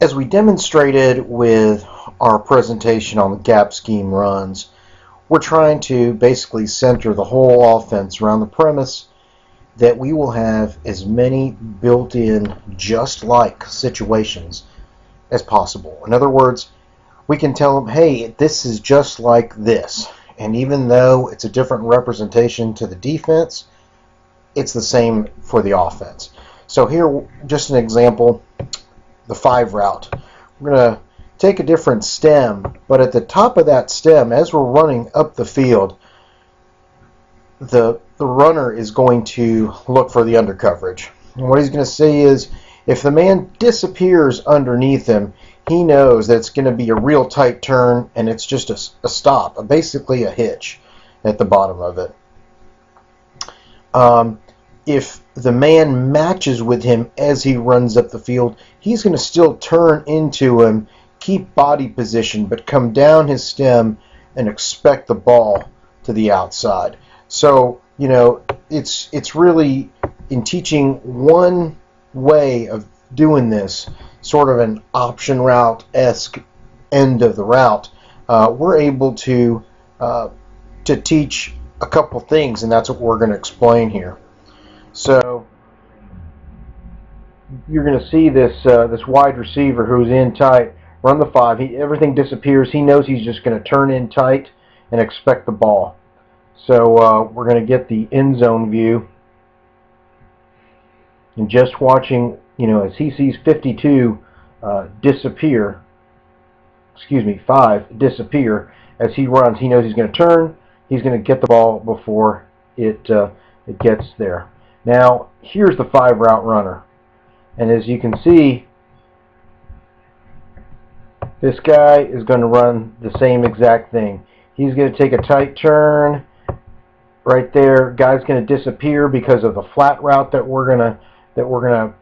As we demonstrated with our presentation on the gap scheme runs, we're trying to basically center the whole offense around the premise that we will have as many built-in just-like situations as possible. In other words, we can tell them, hey, this is just like this. And even though it's a different representation to the defense, it's the same for the offense. So here, just an example, the 5 route. We're going to take a different stem, but at the top of that stem, as we're running up the field, the runner is going to look for the under coverage. And what he's going to see is, if the man disappears underneath him, he knows that it's going to be a real tight turn, and it's just a stop, basically a hitch at the bottom of it. If the man matches with him as he runs up the field, he's going to still turn into him, keep body position, but come down his stem and expect the ball to the outside. So, you know, it's really, in teaching one way of doing this, sort of an option route-esque end of the route, we're able to teach a couple things, and that's what we're going to explain here. So you're going to see this wide receiver who's in tight, run the 5. Everything disappears. He knows he's just going to turn in tight and expect the ball. So we're going to get the end zone view, and just watching, you know, as he sees 52 disappear, 5 disappear as he runs. He knows he's going to turn. He's going to get the ball before it gets there. Now, here's the 5 route runner. And as you can see, this guy is going to run the same exact thing. He's going to take a tight turn right there. Guy's going to disappear because of the flat route that we're going to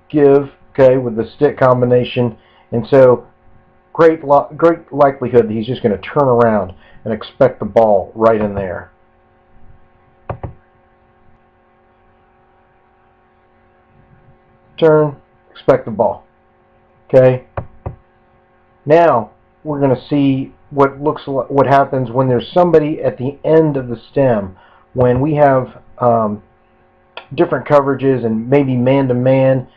give, okay, with the stick combination. And so great likelihood that he's just going to turn around and expect the ball right in there. Turn, expect the ball. Okay. Now we're going to see what happens when there's somebody at the end of the stem, when we have different coverages and maybe man-to-man,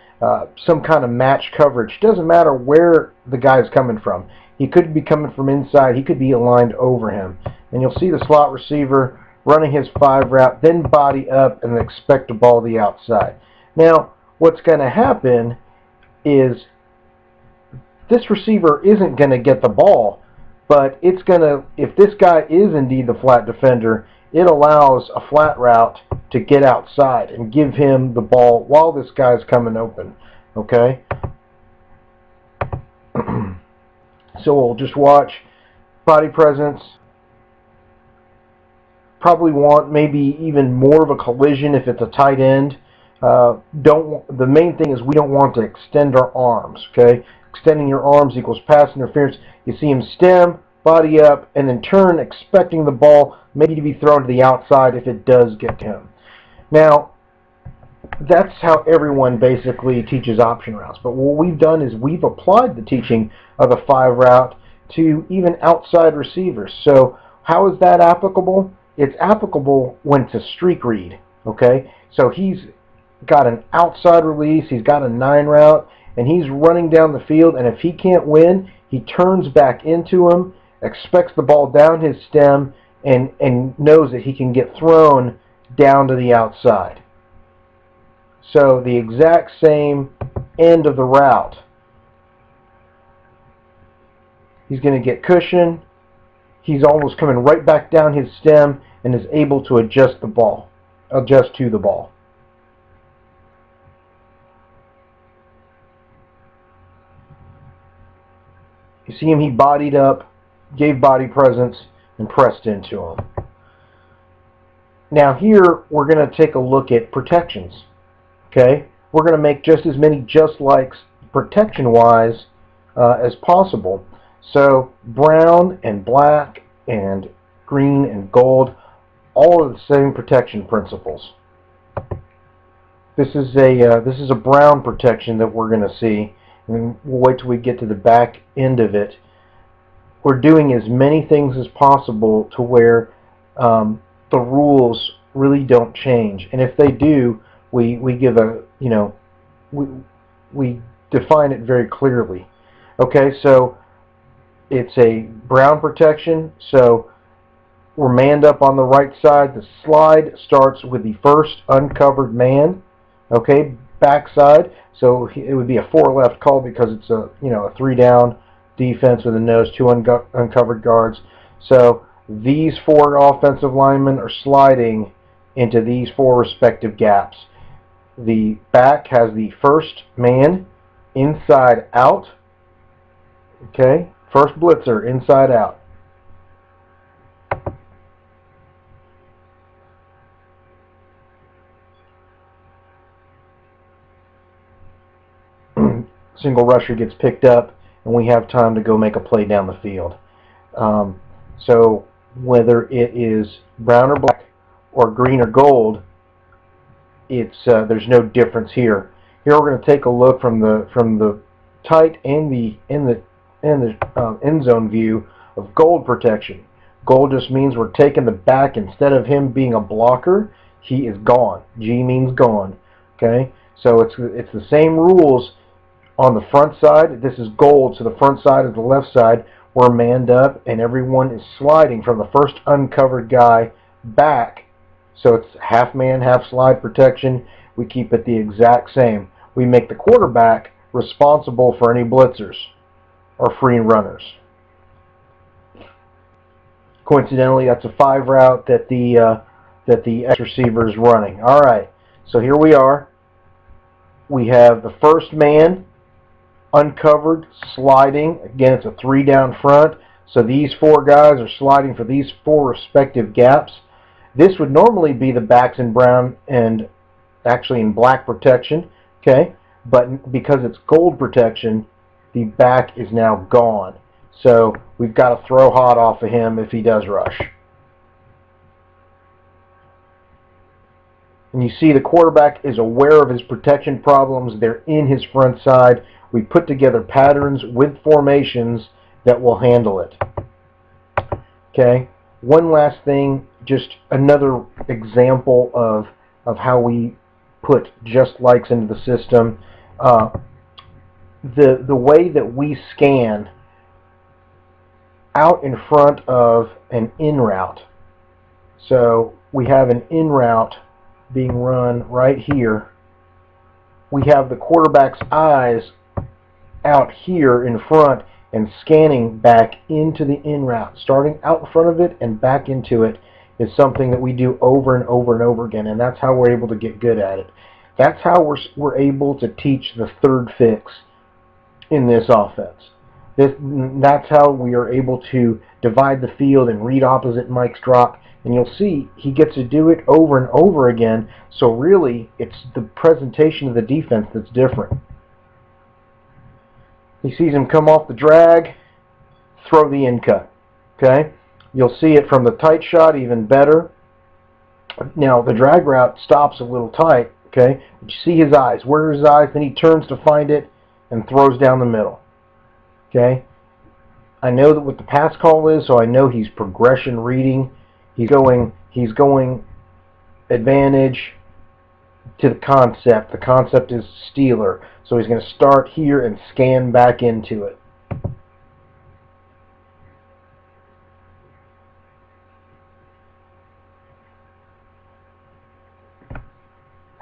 some kind of match coverage. Doesn't matter where the guy's coming from. He could be coming from inside. He could be aligned over him. And you'll see the slot receiver running his 5 route, then body up and expect the ball to the outside. Now, what's going to happen is this receiver isn't going to get the ball, but it's going to, if this guy is indeed the flat defender, it allows a flat route to get outside and give him the ball while this guy's coming open. Okay? So we'll just watch body presence. Probably want maybe even more of a collision if it's a tight end. The main thing is we don't want to extend our arms. Okay? Extending your arms equals pass interference. You see him stem, body up, and then turn, expecting the ball maybe to be thrown to the outside if it does get to him. Now, that's how everyone basically teaches option routes. But what we've done is we've applied the teaching of the 5 route to even outside receivers. So how is that applicable? It's applicable when it's a streak read. Okay? So he's got an outside release, he's got a 9 route, and he's running down the field, and if he can't win, he turns back into him, expects the ball down his stem, and knows that he can get thrown down to the outside. So the exact same end of the route. He's going to get cushion. He's almost coming right back down his stem and is able to adjust to the ball. You see him, he bodied up, gave body presence, and pressed into him. Now here, we're going to take a look at protections. Okay? We're going to make just as many just likes protection-wise as possible. So brown and black and green and gold, all of the same protection principles. This is a brown protection that we're going to see. and we'll wait till we get to the back end of it. We're doing as many things as possible to where the rules really don't change, and if they do, we give a, we define it very clearly. Okay, so it's a brown protection, so we're manned up on the right side. The slide starts with the first uncovered man. Okay, backside. So it would be a 4 left call because it's a a 3 down defense with a nose, 2 uncovered guards. So these 4 offensive linemen are sliding into these 4 respective gaps. The back has the first man inside out. Okay, first blitzer inside out. Single rusher gets picked up, and we have time to go make a play down the field. So whether it is brown or black or green or gold, it's there's no difference here. Here we're going to take a look from the tight and the end zone view of gold protection. Gold just means we're taking the back, instead of him being a blocker, he is gone. G means gone. Okay, so it's the same rules. On the front side, this is gold, so the front side is the left side. We're manned up, and everyone is sliding from the first uncovered guy back. So it's half man, half slide protection. We keep it the exact same. We make the quarterback responsible for any blitzers or free runners. Coincidentally, that's a 5 route that the X receiver is running. All right, so here we are. We have the first man uncovered, sliding. Again, it's a 3 down front, so these 4 guys are sliding for these 4 respective gaps. This would normally be the backs in brown and actually in black protection, okay, but because it's gold protection, the back is now gone, so we've got to throw hot off of him if he does rush. And you see the quarterback is aware of his protection problems. They're in his front side. We put together patterns with formations that will handle it. Okay, one last thing, just another example of how we put Justlikes into the system. The way that we scan out in front of an in route. So we have an in route being run right here. We have the quarterback's eyes out here in front and scanning back into the in route. Starting out in front of it and back into it is something that we do over and over and over again, and that's how we're able to get good at it. That's how we're able to teach the third fix in this offense. That's how we are able to divide the field and read opposite Mike's drop. And you'll see he gets to do it over and over again. So really, it's the presentation of the defense that's different. He sees him come off the drag, throw the in cut. Okay? You'll see it from the tight shot even better. Now, the drag route stops a little tight. Okay? But you see his eyes. Where are his eyes? Then he turns to find it and throws down the middle. Okay? I know that what the pass call is, so I know he's progression reading. He's going advantage to the concept. The concept is Steeler. So he's going to start here and scan back into it.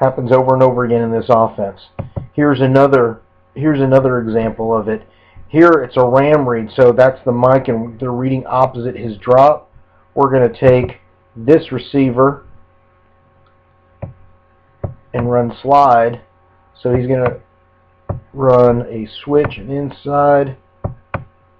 Happens over and over again in this offense. Here's another example of it. Here it's a ram read, so that's the Mike, and they're reading opposite his drop. We're going to take this receiver and run slide. So he's going to run a switch and inside.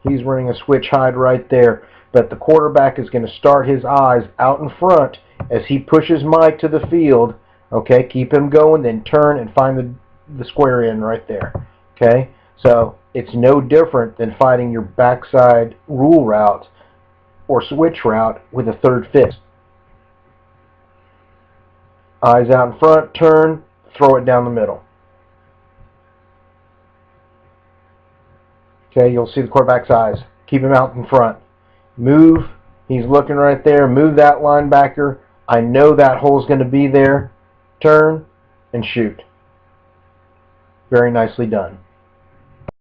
He's running a switch hide right there. But the quarterback is going to start his eyes out in front as he pushes Mike to the field. Okay, keep him going, then turn and find the square in right there. Okay, so it's no different than fighting your backside rule route or switch route with a third fix. Eyes out in front, turn, throw it down the middle. Okay, you'll see the quarterback's eyes. Keep him out in front. Move. He's looking right there. Move that linebacker. I know that hole's going to be there. Turn and shoot. Very nicely done.